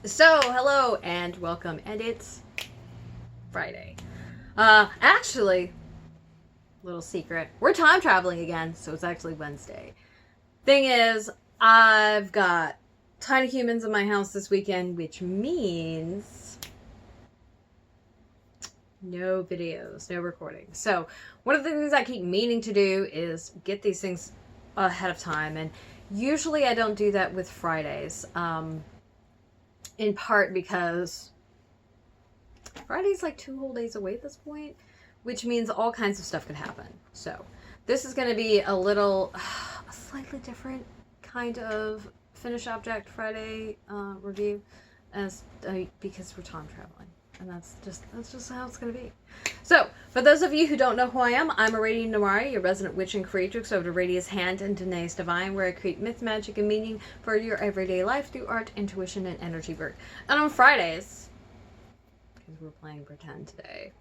So, hello and welcome, and it's Friday. Actually, little secret, we're time traveling again, so it's actually Wednesday. Thing is, I've got tiny humans in my house this weekend, which means no videos, no recording. So, one of the things I keep meaning to do is get these things ahead of time, and usually I don't do that with Fridays. In part because Friday's like 2 whole days away at this point, which means all kinds of stuff could happen. So this is going to be a slightly different kind of finished object Friday review, because we're time traveling, and that's just how it's going to be. So, for those of you who don't know who I am, I'm Aradia Nawari, your resident witch and creatrix of Aradia's Hand and Danae's Divine, where I create myth, magic, and meaning for your everyday life through art, intuition, and energy work. And on Fridays, because we're playing pretend today,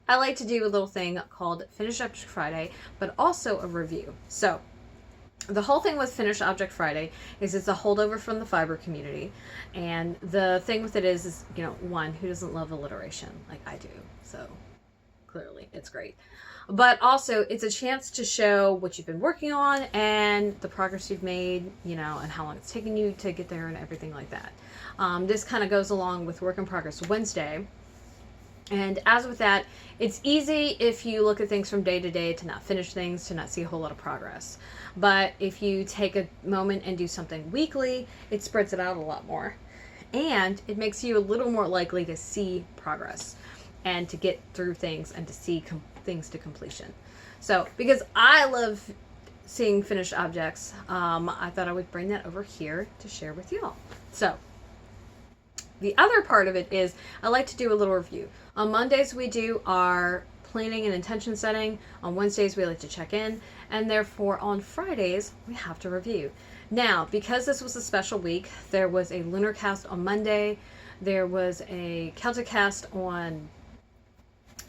I like to do a little thing called Finished Object Friday, but also a review. So, the whole thing with Finished Object Friday is it's a holdover from the fiber community. And the thing with it is, one, who doesn't love alliteration? Like I do. So, clearly, it's great. But also, it's a chance to show what you've been working on and the progress you've made, and how long it's taken you to get there and everything like that. This kind of goes along with Work in Progress Wednesday. And as with that, it's easy if you look at things from day to day to not finish things, to not see a whole lot of progress. But if you take a moment and do something weekly, it spreads it out a lot more. And it makes you a little more likely to see progress and to get through things and to see things to completion. So, because I love seeing finished objects, I thought I would bring that over here to share with y'all. So, the other part of it is I like to do a little review. On Mondays, we do our planning and intention setting. On Wednesdays, we like to check in. And therefore, on Fridays, we have to review. Now, because this was a special week, there was a lunar cast on Monday. There was a Celtic cast on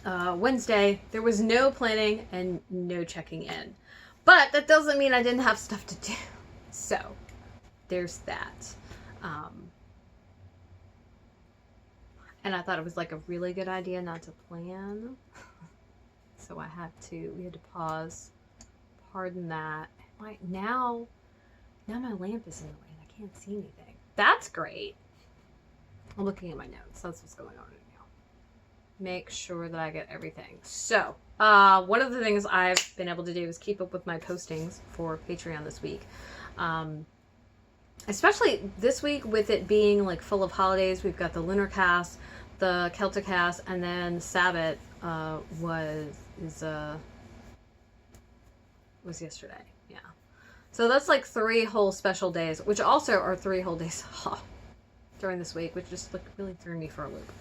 Wednesday. There was no planning and no checking in. But that doesn't mean I didn't have stuff to do. So, there's that. And I thought it was like a really good idea not to plan. So we had to pause. Pardon that. Now my lamp is in the way and I can't see anything. That's great. I'm looking at my notes. That's what's going on right now. Make sure that I get everything. So, one of the things I've been able to do is keep up with my postings for Patreon this week. Especially this week with it being like full of holidays. We've got the lunar cast, the Celtic cast, and then Sabbath was yesterday. Yeah. So that's like 3 whole special days, which also are 3 whole days during this week, which just really threw me for a loop.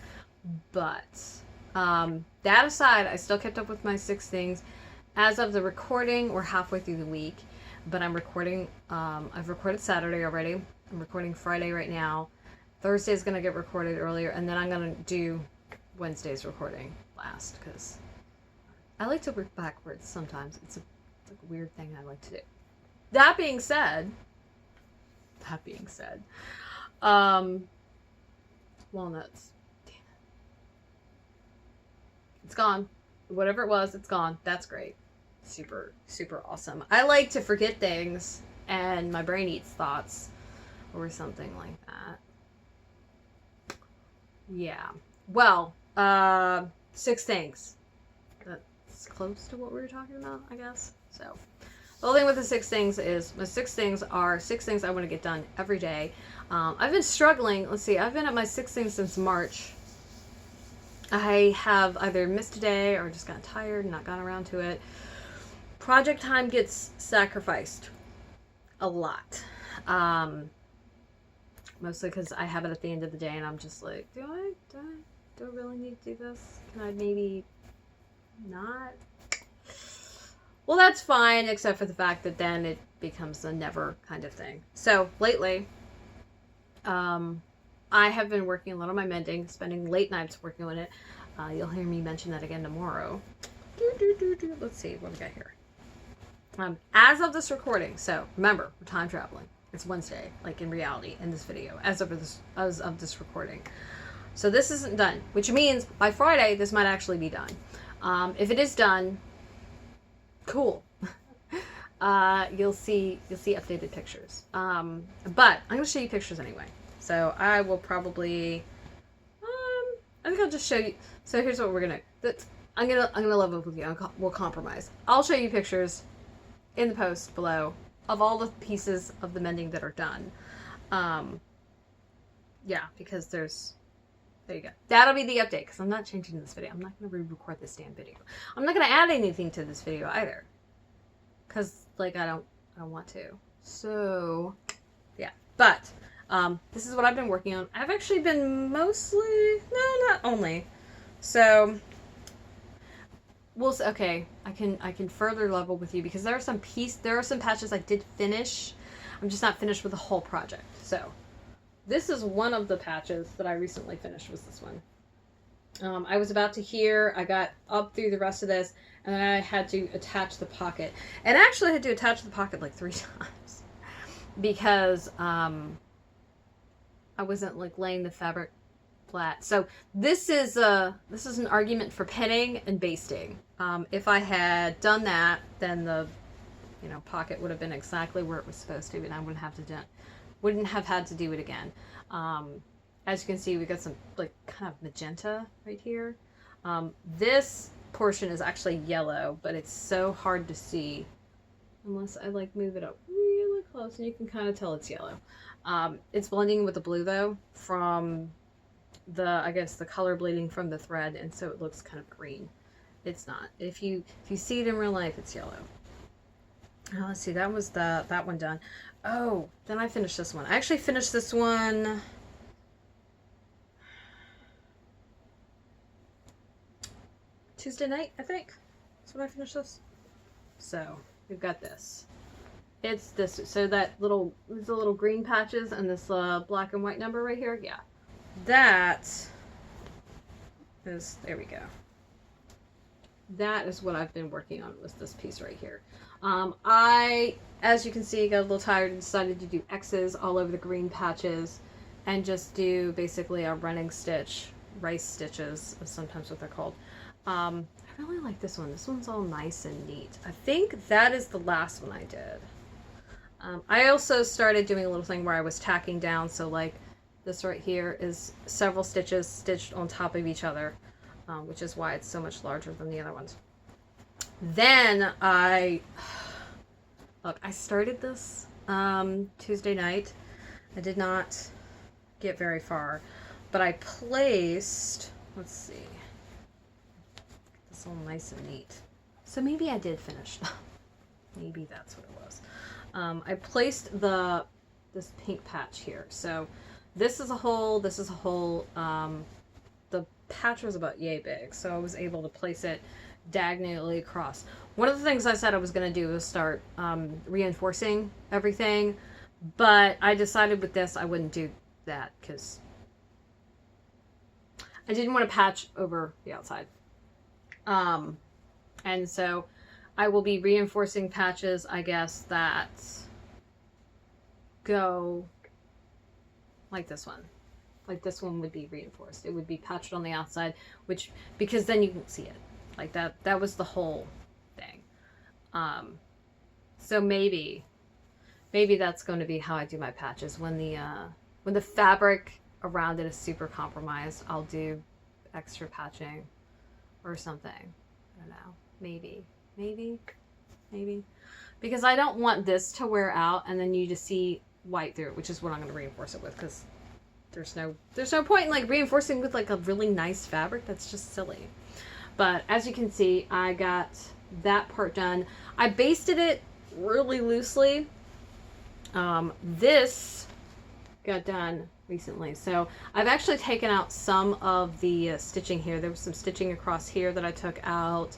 But that aside, I still kept up with my 6 things. As of the recording, we're halfway through the week. But I'm recording, I've recorded Saturday already. I'm recording Friday right now. Thursday's going to get recorded earlier, and then I'm going to do Wednesday's recording last, because I like to work backwards sometimes. It's a weird thing I like to do. That being said, walnuts. Damn it. It's gone. Whatever it was, it's gone. That's great. Super, super awesome. I like to forget things and my brain eats thoughts or something like that. Yeah. Well, 6 things. That's close to what we were talking about, I guess. So, the whole thing with the 6 things is, my 6 things are 6 things I want to get done every day. I've been struggling. Let's see, I've been at my 6 things since March. I have either missed a day or just gotten tired and not gotten around to it. Project time gets sacrificed a lot. Mostly because I have it at the end of the day and I'm just like, do I really need to do this? Can I maybe not? Well, that's fine, except for the fact that then it becomes a never kind of thing. So, lately, I have been working a lot on my mending, spending late nights working on it. You'll hear me mention that again tomorrow. Let's see, what we got here. As of this recording, so remember, we're time traveling. It's Wednesday, like in reality, in this video, as of this recording. So this isn't done, which means by Friday, this might actually be done. If it is done, cool. You'll see updated pictures. But I'm gonna show you pictures anyway. So I will probably, I think I'll just show you. So here's what we're gonna. I'm gonna level with you. We'll compromise. I'll show you pictures in the post below of all the pieces of the mending that are done. Yeah, because there you go. That'll be the update, because I'm not changing this video. I'm not going to re-record this damn video. I'm not going to add anything to this video either, because like I don't want to. So yeah, but this is what I've been working on. I've actually been mostly, no, not only. So okay, I can further level with you, because there are some patches I did finish. I'm just not finished with the whole project. So this is one of the patches that I recently finished, was this one. I was about to here, I got up through the rest of this, and then I had to attach the pocket. And actually I had to attach the pocket like 3 times, because I wasn't like laying the fabric flat. So this is an argument for pinning and basting. If I had done that, then the pocket would have been exactly where it was supposed to be, and I wouldn't have had to do it again. As you can see, we got some like kind of magenta right here. This portion is actually yellow, but it's so hard to see unless I like move it up really close, and you can kind of tell it's yellow. It's blending with the blue though, from I guess the color bleeding from the thread, and so it looks kind of green. It's not. If you see it in real life, it's yellow. Let's see, that was that one done. Oh, then I finished this one. I actually finished this one Tuesday night, I think. That's when I finished this. So we've got this. It's this. So the little green patches and this black and white number right here. Yeah, that is. There we go. That is what I've been working on, was this piece right here. As you can see, got a little tired and decided to do X's all over the green patches and just do basically a running stitch, rice stitches is sometimes what they're called. I really like this one. This one's all nice and neat. I think that is the last one I did. I also started doing a little thing where I was tacking down, so like this right here is several stitches stitched on top of each other. Which is why it's so much larger than the other ones. Then I started this Tuesday night. I did not get very far, but I placed, let's see, this all nice and neat. So maybe I did finish. Maybe that's what it was. I placed this pink patch here. So this is a hole, this is a hole. The patch was about yay big, so I was able to place it diagonally across. One of the things I said I was going to do was start reinforcing everything, but I decided with this I wouldn't do that because I didn't want to patch over the outside. And so I will be reinforcing patches, I guess, that go like this one. Like this one would be reinforced. It would be patched on the outside, because then you can see it. Like that was the whole thing. So maybe that's going to be how I do my patches. When the fabric around it is super compromised, I'll do extra patching or something. I don't know. Maybe. Because I don't want this to wear out and then you just see white through it, which is what I'm going to reinforce it with, because there's no point in like reinforcing with like a really nice fabric. That's just silly. But as you can see, I got that part done. I basted it really loosely. This got done recently. So I've actually taken out some of the stitching here. There was some stitching across here that I took out,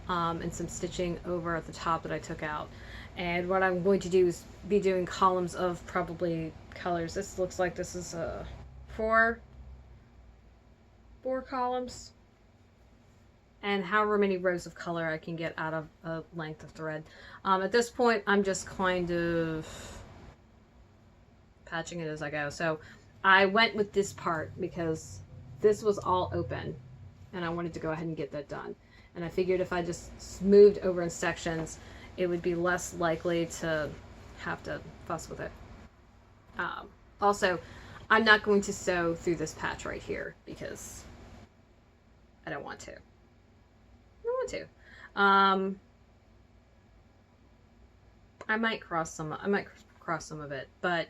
and some stitching over at the top that I took out. And what I'm going to do is be doing columns of probably colors. This looks like this is four columns, and however many rows of color I can get out of a length of thread. At this point, I'm just kind of patching it as I go. So I went with this part because this was all open and I wanted to go ahead and get that done. And I figured if I just moved over in sections, it would be less likely to have to fuss with it. Also, I'm not going to sew through this patch right here because I don't want to. I don't want to. I might cross some of it, but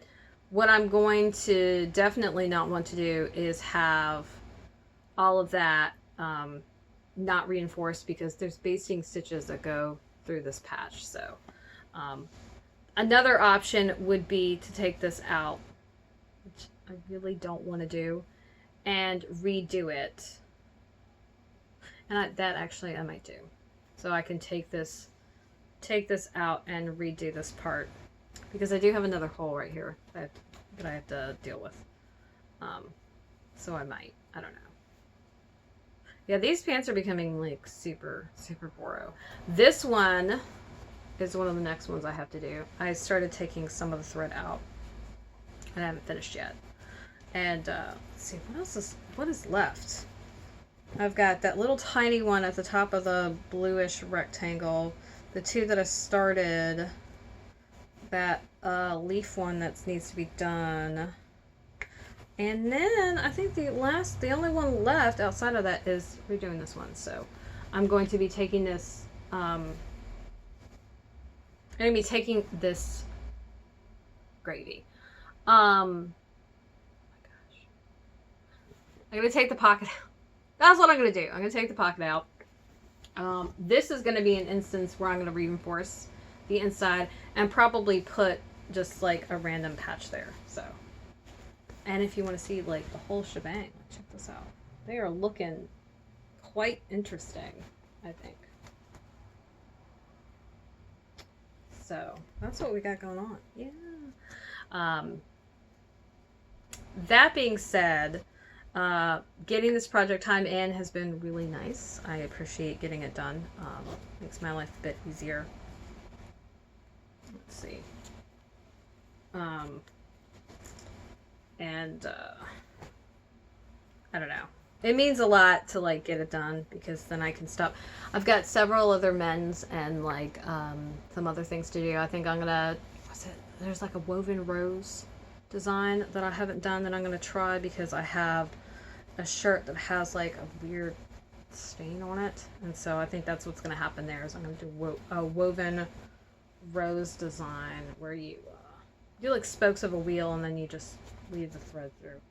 what I'm going to definitely not want to do is have all of that not reinforced because there's basting stitches that go through this patch. So another option would be to take this out, which I really don't want to do, and redo it. And that actually I might do. So I can take this out and redo this part because I do have another hole right here that I have to deal with. So I might. I don't know. Yeah, these pants are becoming like super, super Boro. This one is one of the next ones I have to do. I started taking some of the thread out and I haven't finished yet. And let's see, what is left? I've got that little tiny one at the top of the bluish rectangle. The two that I started, that leaf one that needs to be done. And then I think the only one left outside of that is redoing this one. So I'm going to be taking this, I'm going to be taking this gravy. Oh my gosh. I'm going to take the pocket out. That's what I'm going to do. I'm going to take the pocket out. This is going to be an instance where I'm going to reinforce the inside and probably put just like a random patch there. So, and if you want to see like the whole shebang, check this out. They are looking quite interesting, I think. So that's what we got going on. Yeah. That being said, getting this project time in has been really nice. I appreciate getting it done. Makes my life a bit easier. Let's see. I don't know. It means a lot to like get it done because then I can stop. I've got several other men's and like some other things to do. I think I'm gonna, there's like a woven rose design that I haven't done that I'm gonna try because I have a shirt that has like a weird stain on it, and so I think that's what's gonna happen there is I'm gonna do a woven rose design where you do like spokes of a wheel and then you just weave the thread through.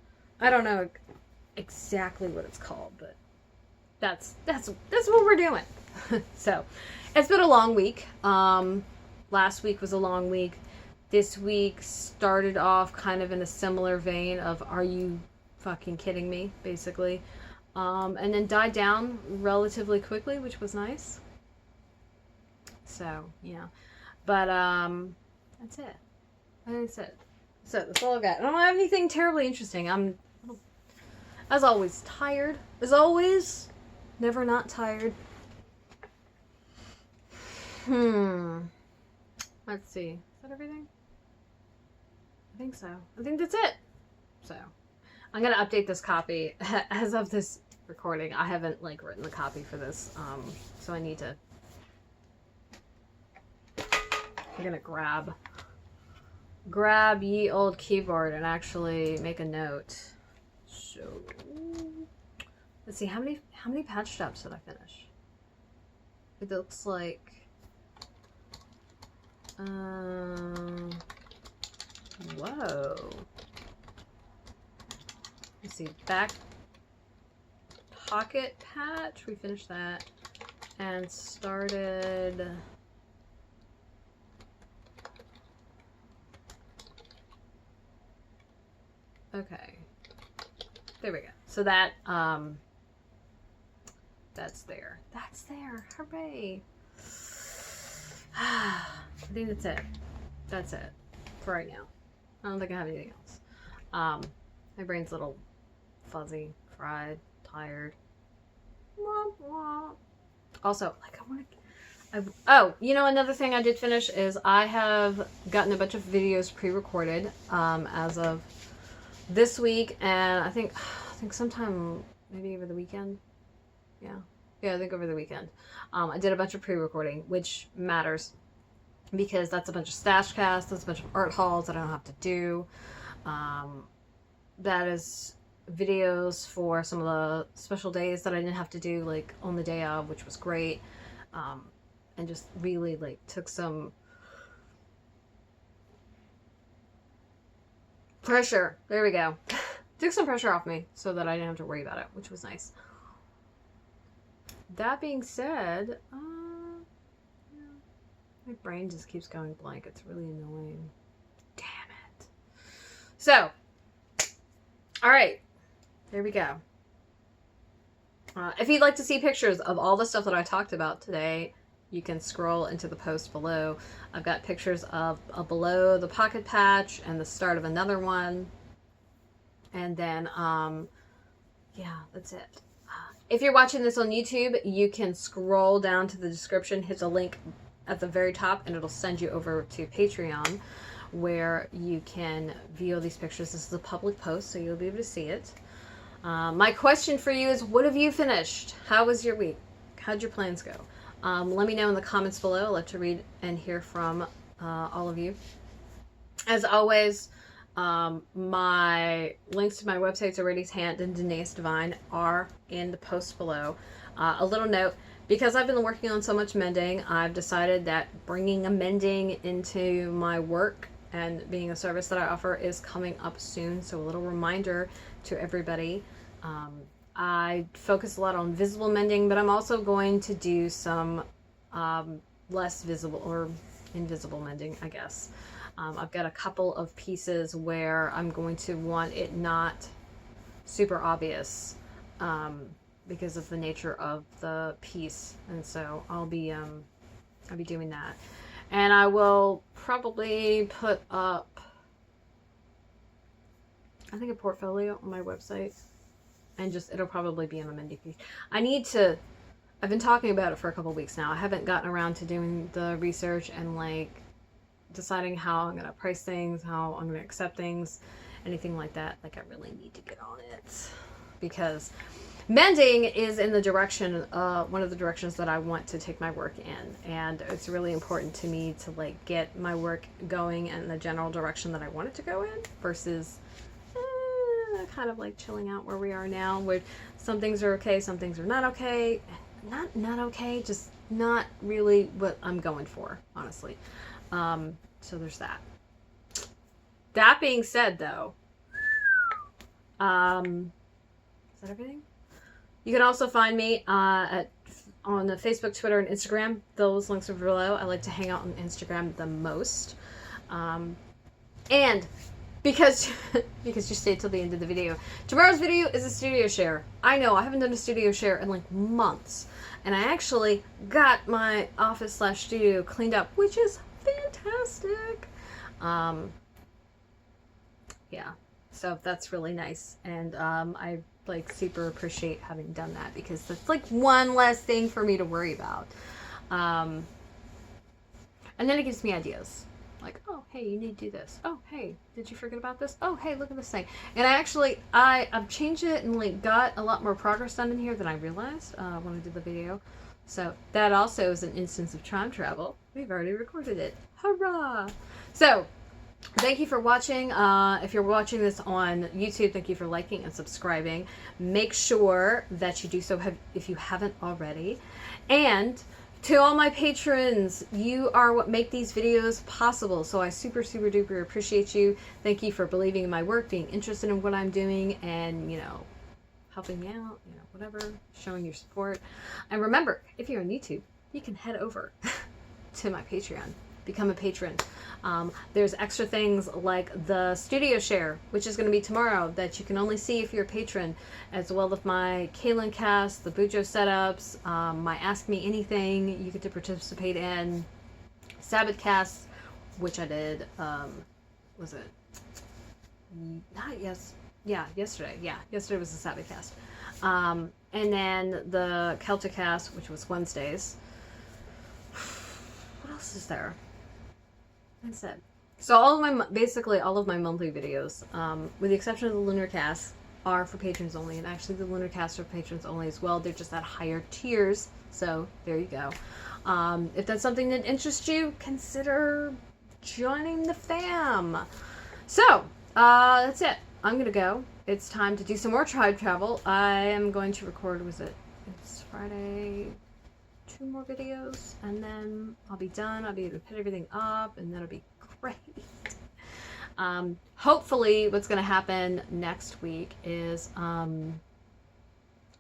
I don't know exactly what it's called, but that's what we're doing. So it's been a long week. Last week was a long week. This week started off kind of in a similar vein of are you fucking kidding me, basically. And then died down relatively quickly, which was nice. So, yeah. But that's it. That's it. So that's all I've got. I don't have anything terribly interesting. I'm, as always, tired. As always, never not tired. Let's see. Is that everything? I think so. I think that's it. So, I'm gonna update this copy as of this recording. I haven't like written the copy for this, so I need to. I'm gonna grab ye old keyboard and actually make a note. So let's see, how many patch steps did I finish? It looks like whoa. Let's see, back pocket patch, we finished that and started okay. There we go. So that that's there. That's there. Hooray. I think that's it. That's it for right now. I don't think I have anything else. My brain's a little fuzzy, fried, tired. Wah, wah. Also, like Oh, you know, another thing I did finish is I have gotten a bunch of videos pre-recorded as of this week, and I think sometime maybe over the weekend. Yeah, I think over the weekend. I did a bunch of pre-recording, which matters because that's a bunch of stash casts, that's a bunch of art hauls that I don't have to do. That is videos for some of the special days that I didn't have to do, like on the day of, which was great. And just really like took some pressure. There we go. Took some pressure off me so that I didn't have to worry about it, which was nice. That being said, my brain just keeps going blank. It's really annoying. Damn it. So, all right, there we go. If you'd like to see pictures of all the stuff that I talked about today, you can scroll into the post below. I've got pictures of below the pocket patch and the start of another one. And then, yeah, that's it. If you're watching this on YouTube, you can scroll down to the description, hit the link at the very top, and it'll send you over to Patreon, where you can view these pictures. This is a public post, so you'll be able to see it. My question for you is, what have you finished? How was your week? How'd your plans go? Let me know in the comments below. I'd love to read and hear from all of you. As always, my links to my websites, Aradia's Hand and Danae's Divine, are in the post below. A little note, because I've been working on so much mending, I've decided that bringing a mending into my work and being a service that I offer is coming up soon. So a little reminder to everybody. I focus a lot on visible mending, but I'm also going to do some less visible or invisible mending, I guess. I've got a couple of pieces where I'm going to want it not super obvious because of the nature of the piece, and so I'll be doing that. And I will probably put up, I think, a portfolio on my website. And just, it'll probably be on a mending piece. I've been talking about it for a couple weeks now. I haven't gotten around to doing the research and like deciding how I'm going to price things, how I'm going to accept things, anything like that. Like, I really need to get on it because mending is in the direction, one of the directions that I want to take my work in. And it's really important to me to like get my work going in the general direction that I want it to go in versus kind of like chilling out where we are now, where some things are okay, some things are not okay. Not okay, just not really what I'm going for, honestly. So there's that. That being said, though, is that everything? You can also find me on the Facebook, Twitter, and Instagram. Those links are below. I like to hang out on Instagram the most. And because you stayed till the end of the video, tomorrow's video is a studio share. I know, I haven't done a studio share in like months, and I actually got my office / studio cleaned up, which is fantastic. Yeah, so that's really nice, and I like super appreciate having done that because that's like one less thing for me to worry about. And then it gives me ideas. Like, oh, hey, you need to do this. Oh, hey, did you forget about this? Oh, hey, look at this thing. And I've changed it and like got a lot more progress done in here than I realized when I did the video. So that also is an instance of time travel. We've already recorded it. Hurrah! So thank you for watching. If you're watching this on YouTube, thank you for liking and subscribing. Make sure that you do so if you haven't already. And to all my patrons, you are what make these videos possible. So I super, super duper appreciate you. Thank you for believing in my work, being interested in what I'm doing, and, you know, helping me out, you know, whatever, showing your support. And remember, if you're on YouTube, you can head over to my Patreon. Become a patron. There's extra things like the studio share, which is going to be tomorrow, that you can only see if you're a patron, as well as my Kaylin cast, the Bujo setups, my Ask Me Anything you get to participate in, Sabbath cast, which I did, was it? Not yes. Yeah, yesterday. Yeah, yesterday was the Sabbath cast. And then the Celtic cast, which was Wednesdays. else is there? That's it. So all of my, basically all of my monthly videos, with the exception of the Lunar Cast, are for patrons only. And actually the Lunar Cast are patrons only as well. They're just at higher tiers. So there you go. If that's something that interests you, consider joining the fam. So, that's it. I'm going to go. It's time to do some more tribe travel. I am going to record, it's Friday, 2 more videos, and then I'll be done. I'll be able to put everything up, and that'll be great. Hopefully what's going to happen next week is, I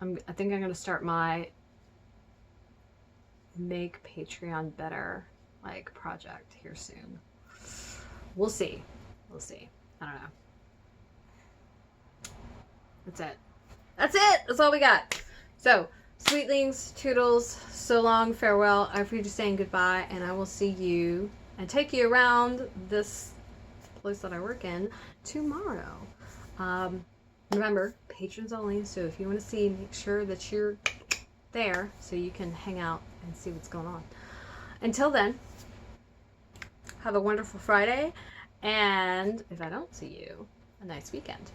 think I'm going to start my Make Patreon Better, like, project here soon. We'll see. We'll see. I don't know. That's it. That's it! That's all we got. So, sweetlings, toodles, so long, farewell. I'm for you saying goodbye, and I will see you and take you around this place that I work in tomorrow. Remember, patrons only, so if you want to see, make sure that you're there so you can hang out and see what's going on. Until then, have a wonderful Friday, and if I don't see you, a nice weekend.